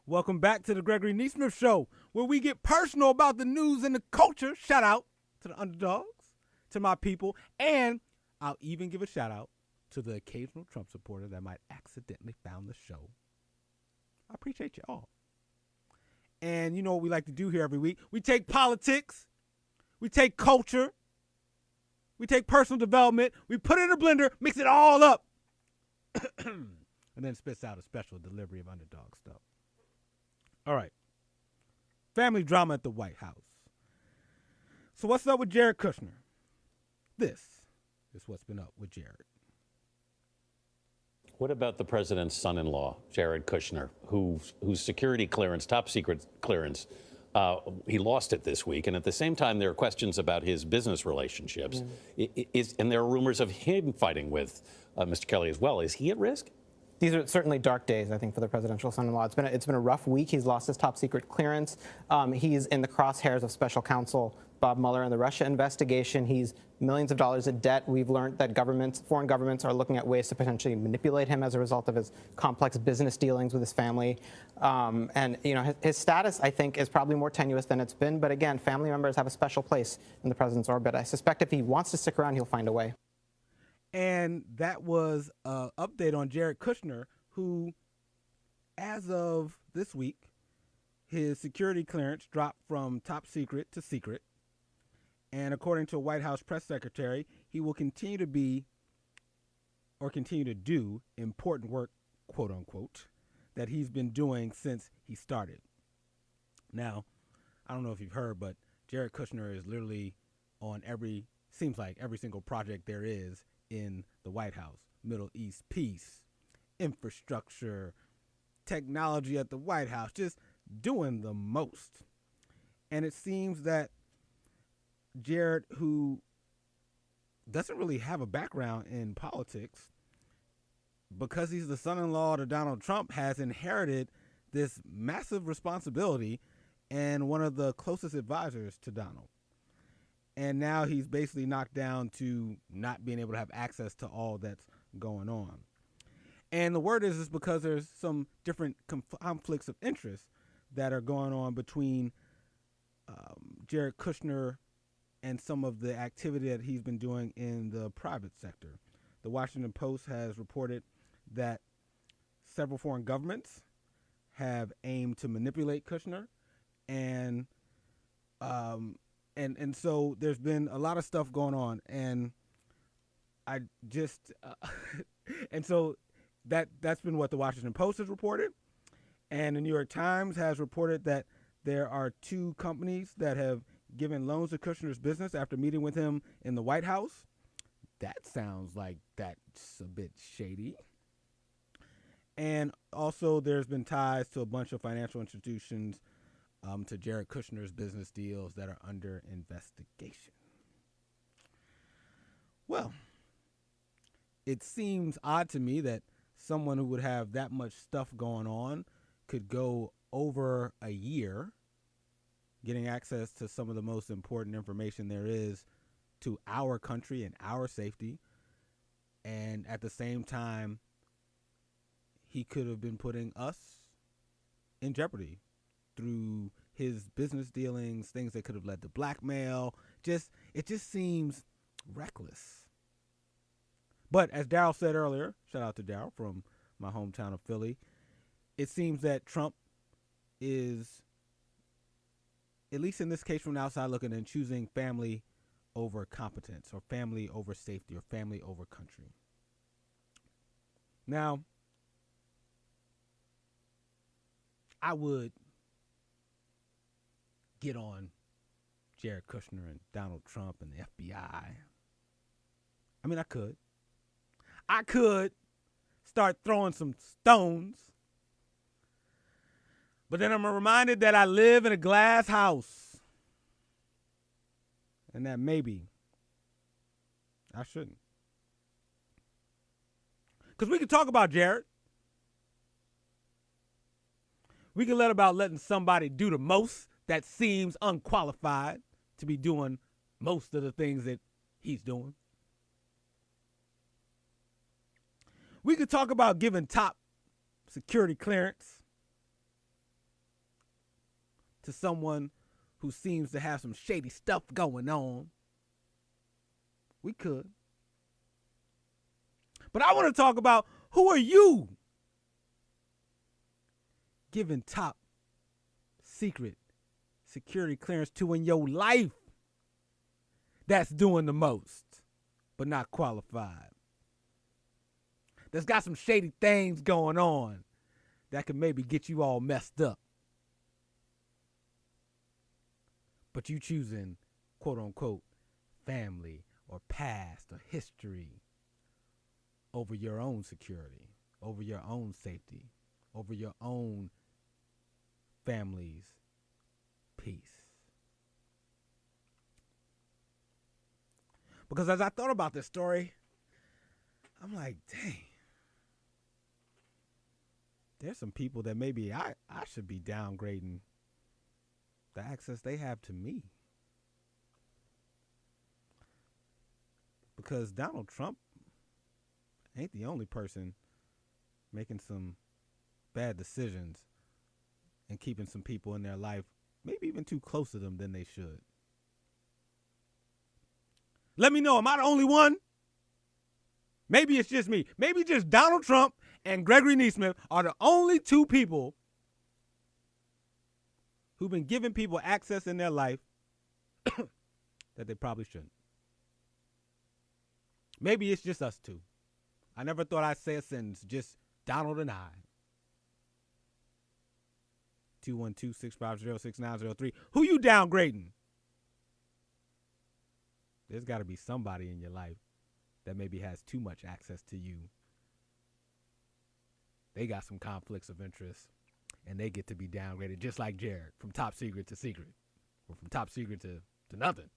Welcome back to the Gregory Nesmith Show, where we get personal about the news and the culture. Shout out to the underdogs, to my people, and I'll even give a shout out to the occasional Trump supporter that might accidentally found the show. I appreciate you all. And you know what we like to do here every week? We take politics, we take culture, we take personal development, we put it in a blender, mix it all up, and then spits out a special delivery of underdog stuff. All right. Family drama at the White House. So what's up with Jared Kushner? This is what's been up with Jared. What about the president's son-in-law, Jared Kushner, whose security clearance, top secret clearance, he lost it this week. And at the same time, there are questions about his business relationships. And there are rumors of him fighting with Mr. Kelly as well. Is he at risk? These are certainly dark days, I think, for the presidential son-in-law. It's been a rough week. He's lost his top secret clearance. He's in the crosshairs of special counsel Bob Mueller in the Russia investigation. He's millions of dollars in debt. We've learned that foreign governments are looking at ways to potentially manipulate him as a result of his complex business dealings with his family. And you know, his status, I think, is probably more tenuous than it's been. But again, family members have a special place in the president's orbit. I suspect if he wants to stick around, he'll find a way. And that was an update on Jared Kushner, who, as of this week, his security clearance dropped from top secret to secret. And according to a White House press secretary, he will continue to do important work, quote unquote, that he's been doing since he started. Now, I don't know if you've heard, but Jared Kushner is literally on seems like every single project there is in the White House. Middle East peace, infrastructure, technology at the White House, just doing the most. And it seems that Jared, who doesn't really have a background in politics, because he's the son-in-law to Donald Trump, has inherited this massive responsibility and one of the closest advisors to Donald. And now he's basically knocked down to not being able to have access to all that's going on. And the word is because there's some different conflicts of interest that are going on between Jared Kushner and some of the activity that he's been doing in the private sector. The Washington Post has reported that several foreign governments have aimed to manipulate Kushner, and so there's been a lot of stuff going on, and I just and so that's been what the Washington Post has reported, and the New York Times has reported that there are two companies that have given loans to Kushner's business after meeting with him in the White House. That sounds like that's a bit shady. And also there's been ties to a bunch of financial institutions to Jared Kushner's business deals that are under investigation. Well, it seems odd to me that someone who would have that much stuff going on could go over a year getting access to some of the most important information there is to our country and our safety. And at the same time, he could have been putting us in jeopardy through his business dealings, things that could have led to blackmail. It just seems reckless. But as Darryl said earlier, shout out to Darryl from my hometown of Philly, it seems that Trump is, at least in this case from the outside looking in, choosing family over competence, or family over safety, or family over country. Now, I would get on Jared Kushner and Donald Trump and the FBI. I mean, I could start throwing some stones. But then I'm reminded that I live in a glass house. And that maybe I shouldn't. Because we could talk about Jared. We could let about letting somebody do the most that seems unqualified to be doing most of the things that he's doing. We could talk about giving top security clearance to someone who seems to have some shady stuff going on. We could. But I want to talk about, who are you giving top secret security clearance to in your life that's doing the most but not qualified? That's got some shady things going on that could maybe get you all messed up. But you choosing, quote unquote, family or past or history over your own security, over your own safety, over your own family's peace. Because as I thought about this story, I'm like, dang, there's some people that maybe I should be downgrading the access they have to me. Because Donald Trump ain't the only person making some bad decisions and keeping some people in their life, maybe even too close to them than they should. Let me know, am I the only one? Maybe it's just me. Maybe just Donald Trump and Gregory Nesmith are the only two people who've been giving people access in their life that they probably shouldn't. Maybe it's just us two. I never thought I'd say a sentence, just Donald and I. 212-650-6903. Who you downgrading? There's got to be somebody in your life that maybe has too much access to you. They got some conflicts of interest, and they get to be downgraded, just like Jared, from top secret to secret, or from top secret to nothing.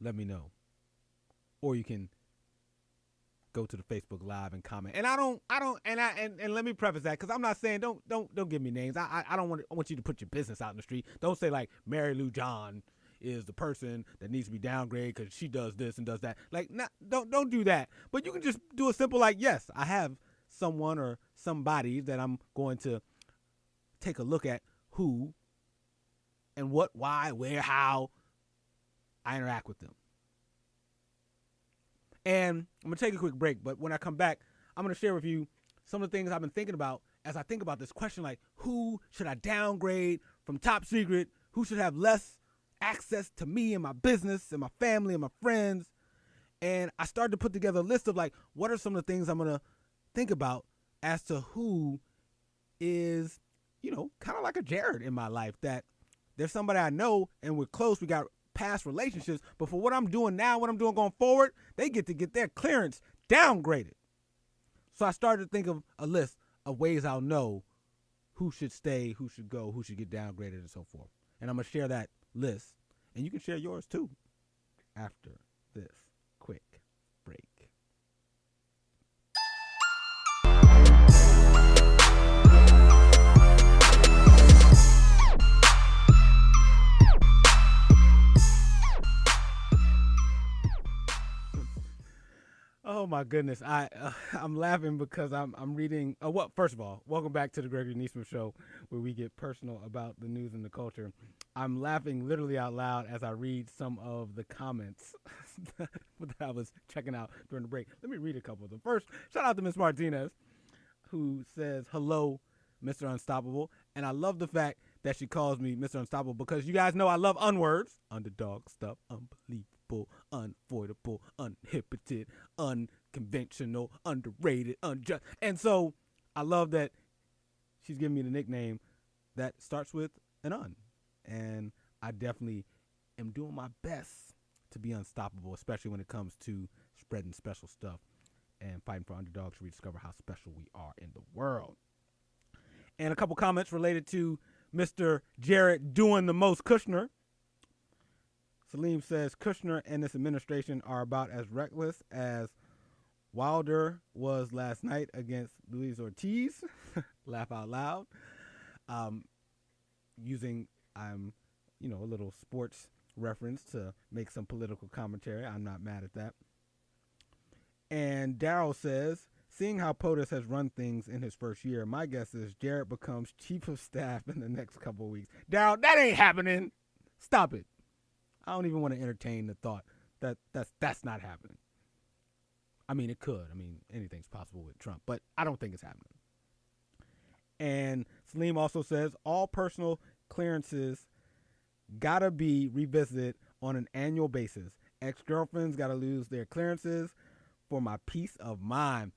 Let me know. Or you can go to the Facebook Live and comment. And and let me preface that, because I'm not saying don't give me names. I want you to put your business out in the street. Don't say like Mary Lou John is the person that needs to be downgraded because she does this and does that. Like, don't do that. But you can just do a simple like, yes, I have someone or somebody that I'm going to take a look at who and what, why, where, how I interact with them. And I'm going to take a quick break, but when I come back, I'm going to share with you some of the things I've been thinking about as I think about this question, like, who should I downgrade from top secret? Who should have less access to me and my business and my family and my friends? And I started to put together a list of, like, what are some of the things I'm going to think about as to who is, kind of like a Jared in my life, that there's somebody I know and we're close, we got past relationships, but for what I'm doing now, what I'm doing going forward, they get to get their clearance downgraded. So I started to think of a list of ways I'll know who should stay, who should go, who should get downgraded, and so forth. And I'm going to share that list, and you can share yours too after this quick break. Oh my goodness, I'm laughing because I'm reading. First of all, welcome back to the Gregory Nesmith Show, where we get personal about the news and the culture. I'm laughing literally out loud as I read some of the comments that I was checking out during the break. Let me read a couple of them. First, shout out to Miss Martinez, who says, "Hello, Mr. Unstoppable," and I love the fact that she calls me Mr. Unstoppable because you guys know I love unwords, underdog stuff, unbelievable, unavoidable, uninhibited, unconventional, underrated, unjust. And so I love that she's giving me the nickname that starts with an un. And I definitely am doing my best to be unstoppable, especially when it comes to spreading special stuff and fighting for underdogs to rediscover how special we are in the world. And a couple comments related to Mr. Jared doing the most Kushner. Salim says Kushner and this administration are about as reckless as Wilder was last night against Luis Ortiz. Laugh out loud. Using a little sports reference to make some political commentary. I'm not mad at that. And Daryl says seeing how POTUS has run things in his first year, my guess is Jared becomes chief of staff in the next couple of weeks. Darryl, that ain't happening. Stop it. I don't even want to entertain the thought that that's not happening. I mean, it could. I mean, anything's possible with Trump, but I don't think it's happening. And Salim also says all personal clearances gotta be revisited on an annual basis. Ex-girlfriends gotta lose their clearances for my peace of mind.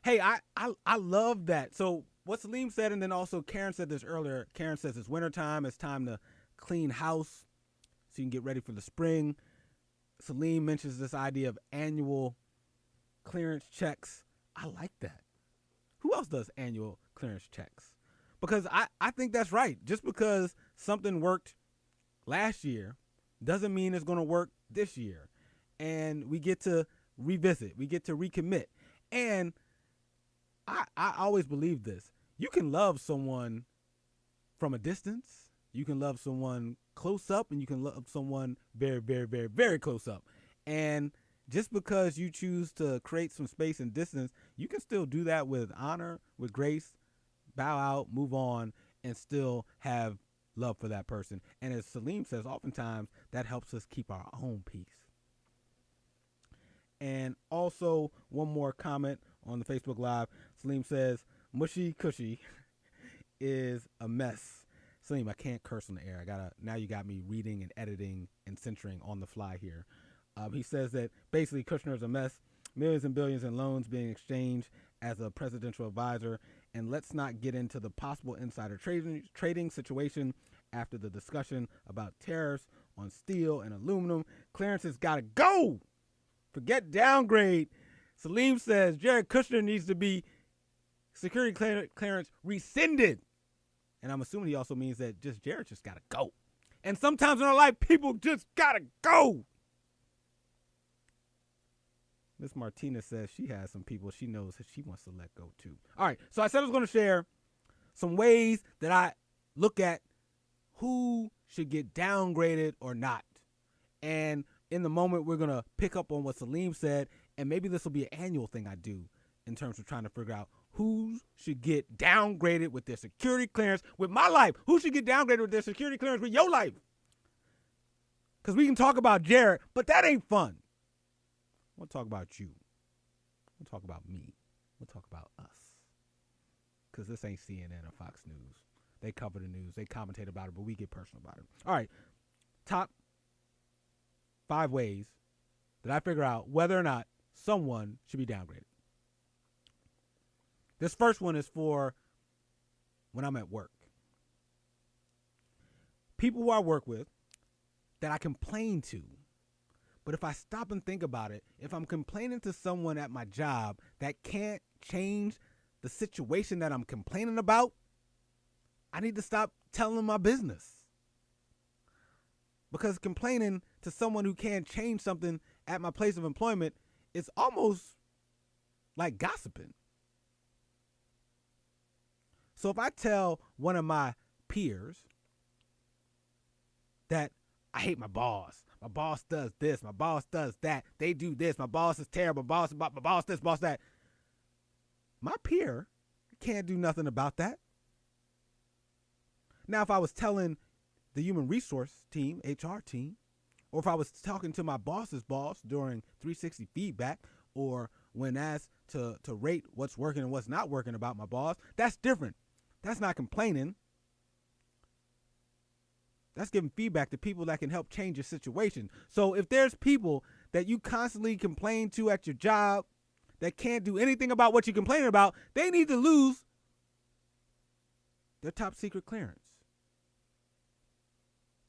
Hey, I love that. So what Salim said, and then also Karen said this earlier. Karen says it's wintertime. It's time to clean house so you can get ready for the spring. Salim mentions this idea of annual clearance checks. I like that. Who else does annual clearance checks? Because I think that's right. Just because something worked last year doesn't mean it's going to work this year. And we get to revisit. We get to recommit. And I always believe this. You can love someone from a distance. You can love someone close up, and you can love someone very, very, very, very close up. And just because you choose to create some space and distance, you can still do that with honor, with grace, bow out, move on, and still have love for that person. And as Salim says, oftentimes that helps us keep our own peace. And also, one more comment on the Facebook Live. Salim says, mushy cushy is a mess. Salim, I can't curse on the air. Now you got me reading and editing and censoring on the fly here. He says that basically Kushner is a mess, millions and billions in loans being exchanged as a presidential advisor, and let's not get into the possible insider trading situation after the discussion about tariffs on steel and aluminum. Clearances gotta go. Forget downgrade. Salim says Jared Kushner needs to be security clearance rescinded. And I'm assuming he also means that Jared just gotta go. And sometimes in our life, people just gotta go. Miss Martinez says she has some people she knows that she wants to let go too. All right, so I said I was going to share some ways that I look at who should get downgraded or not. And in the moment, we're going to pick up on what Salim said, and maybe this will be an annual thing I do in terms of trying to figure out who should get downgraded with their security clearance with my life. Who should get downgraded with their security clearance with your life? Because we can talk about Jared, but that ain't fun. We'll talk about you. We'll talk about me. We'll talk about us. Because this ain't CNN or Fox News. They cover the news. They commentate about it, but we get personal about it. All right. Top 5 ways that I figure out whether or not someone should be downgraded. This first one is for when I'm at work. People who I work with that I complain to. But if I stop and think about it, if I'm complaining to someone at my job that can't change the situation that I'm complaining about, I need to stop telling them my business. Because complaining to someone who can't change something at my place of employment is almost like gossiping. So if I tell one of my peers that I hate my boss does this, my boss does that, they do this, my boss is terrible, my boss this, boss that. My peer can't do nothing about that. Now, if I was telling the human resource team, HR team, or if I was talking to my boss's boss during 360 feedback, or when asked to rate what's working and what's not working about my boss, that's different. That's not complaining. That's giving feedback to people that can help change your situation. So if there's people that you constantly complain to at your job that can't do anything about what you're complaining about, they need to lose their top secret clearance.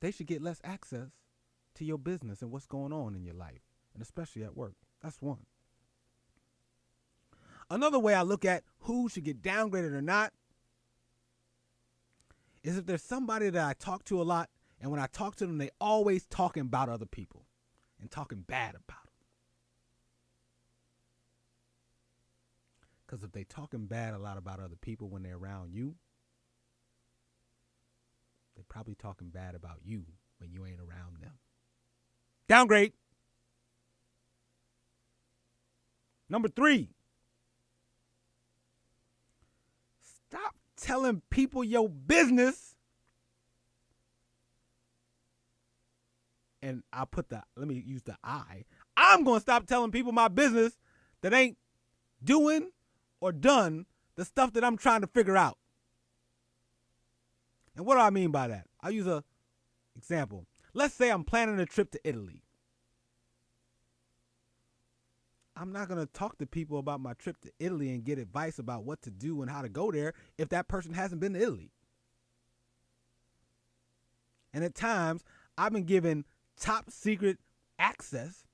They should get less access to your business and what's going on in your life, and especially at work. That's one. Another way I look at who should get downgraded or not is if there's somebody that I talk to a lot, and when I talk to them, they always talking about other people and talking bad about them. Because if they talking bad a lot about other people when they're around you, they're probably talking bad about you when you ain't around them. Downgrade. Number 3. Stop telling people your business. And let me use the I. I'm going to stop telling people my business that ain't doing or done the stuff that I'm trying to figure out. And what do I mean by that? I'll use a example. Let's say I'm planning a trip to Italy. I'm not going to talk to people about my trip to Italy and get advice about what to do and how to go there if that person hasn't been to Italy. And at times, I've been given top secret access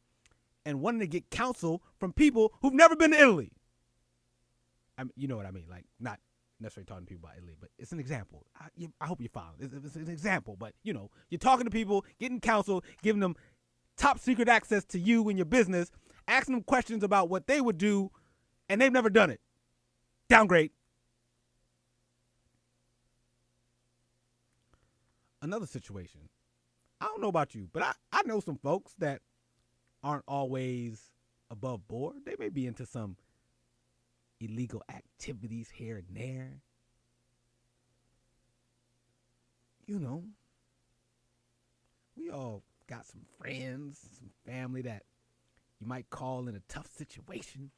and wanting to get counsel from people who've never been to Italy. You know what I mean? Like, not necessarily talking to people about Italy, but it's an example. I hope you follow. It's an example, but you're talking to people, getting counsel, giving them top secret access to you and your business, asking them questions about what they would do, and they've never done it. Downgrade. Another situation. I don't know about you, but I know some folks that aren't always above board. They may be into some illegal activities here and there. We all got some friends, some family that you might call in a tough situation.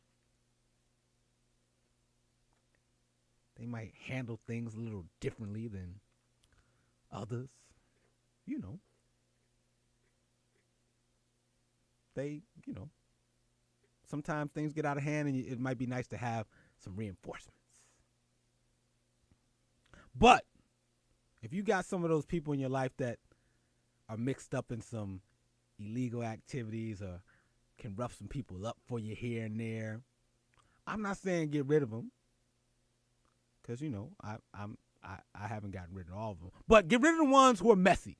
They might handle things a little differently than others. Sometimes things get out of hand and it might be nice to have some reinforcements. But if you got some of those people in your life that are mixed up in some illegal activities or can rough some people up for you here and there, I'm not saying get rid of them, because I haven't gotten rid of all of them, but get rid of the ones who are messy.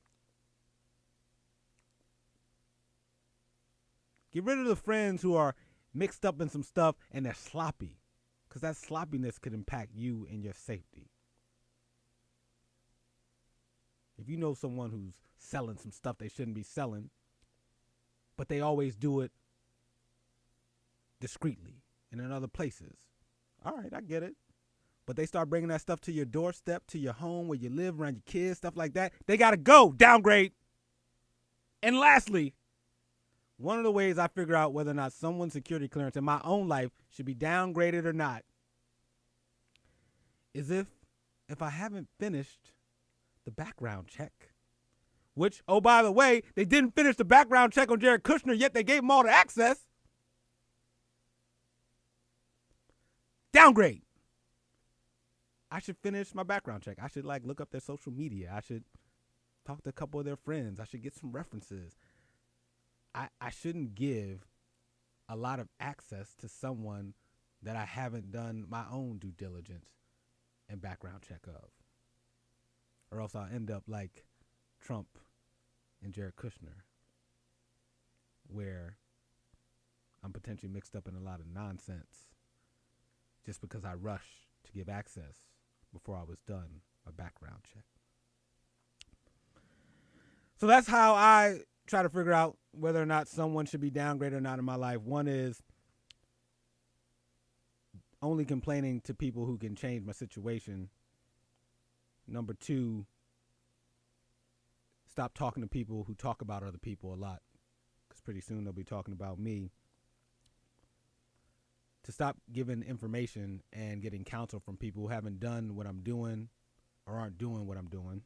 Get rid of the friends who are mixed up in some stuff and they're sloppy, because that sloppiness could impact you and your safety. If you know someone who's selling some stuff they shouldn't be selling, but they always do it discreetly and in other places, all right, I get it. But they start bringing that stuff to your doorstep, to your home where you live, around your kids, stuff like that, they got to go. Downgrade. And lastly, one of the ways I figure out whether or not someone's security clearance in my own life should be downgraded or not is if I haven't finished the background check. Which, oh, by the way, they didn't finish the background check on Jared Kushner, yet they gave him all the access. Downgrade. I should finish my background check. I should look up their social media. I should talk to a couple of their friends. I should get some references. I shouldn't give a lot of access to someone that I haven't done my own due diligence and background check of. Or else I'll end up like Trump and Jared Kushner, where I'm potentially mixed up in a lot of nonsense just because I rushed to give access before I was done a background check. So that's how I try to figure out whether or not someone should be downgraded or not in my life. One is only complaining to people who can change my situation. Number two, stop talking to people who talk about other people a lot, because pretty soon they'll be talking about me. To stop giving information and getting counsel from people who haven't done what I'm doing or aren't doing what I'm doing.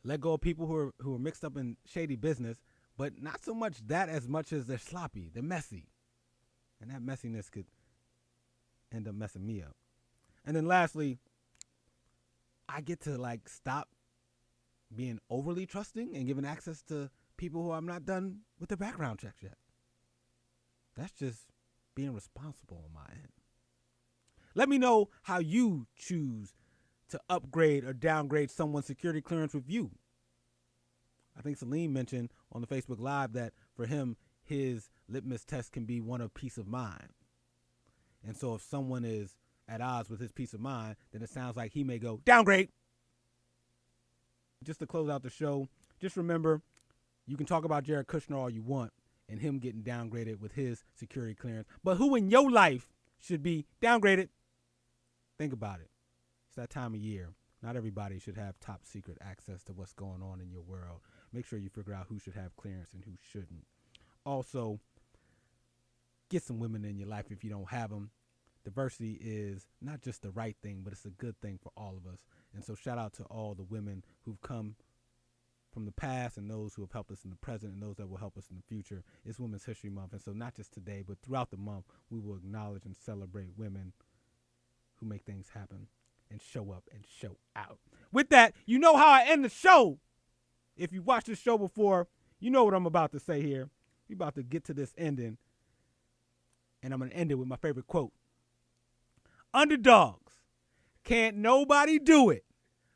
Let go of people who are mixed up in shady business, but not so much that as much as they're sloppy, they're messy. And that messiness could end up messing me up. And then lastly, I get to stop being overly trusting and giving access to people who I'm not done with their background checks yet. That's just being responsible on my end. Let me know how you choose to upgrade or downgrade someone's security clearance with you. I think Salim mentioned on the Facebook Live that for him, his litmus test can be one of peace of mind. And so if someone is at odds with his peace of mind, then it sounds like he may go downgrade. Just to close out the show, just remember, you can talk about Jared Kushner all you want and him getting downgraded with his security clearance, but who in your life should be downgraded? Think about it. It's that time of year. Not everybody should have top secret access to what's going on in your world. Make sure you figure out who should have clearance and who shouldn't. Also, get some women in your life if you don't have them. Diversity is not just the right thing, but it's a good thing for all of us. And so shout out to all the women who've come from the past and those who have helped us in the present and those that will help us in the future. It's Women's History Month. And so not just today, but throughout the month, we will acknowledge and celebrate women who make things happen and show up and show out. With that, you know how I end the show. If you watched this show before, you know what I'm about to say here. We're about to get to this ending. And I'm going to end it with my favorite quote. Underdogs, can't nobody do it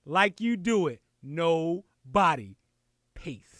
like you do it. Nobody. Peace.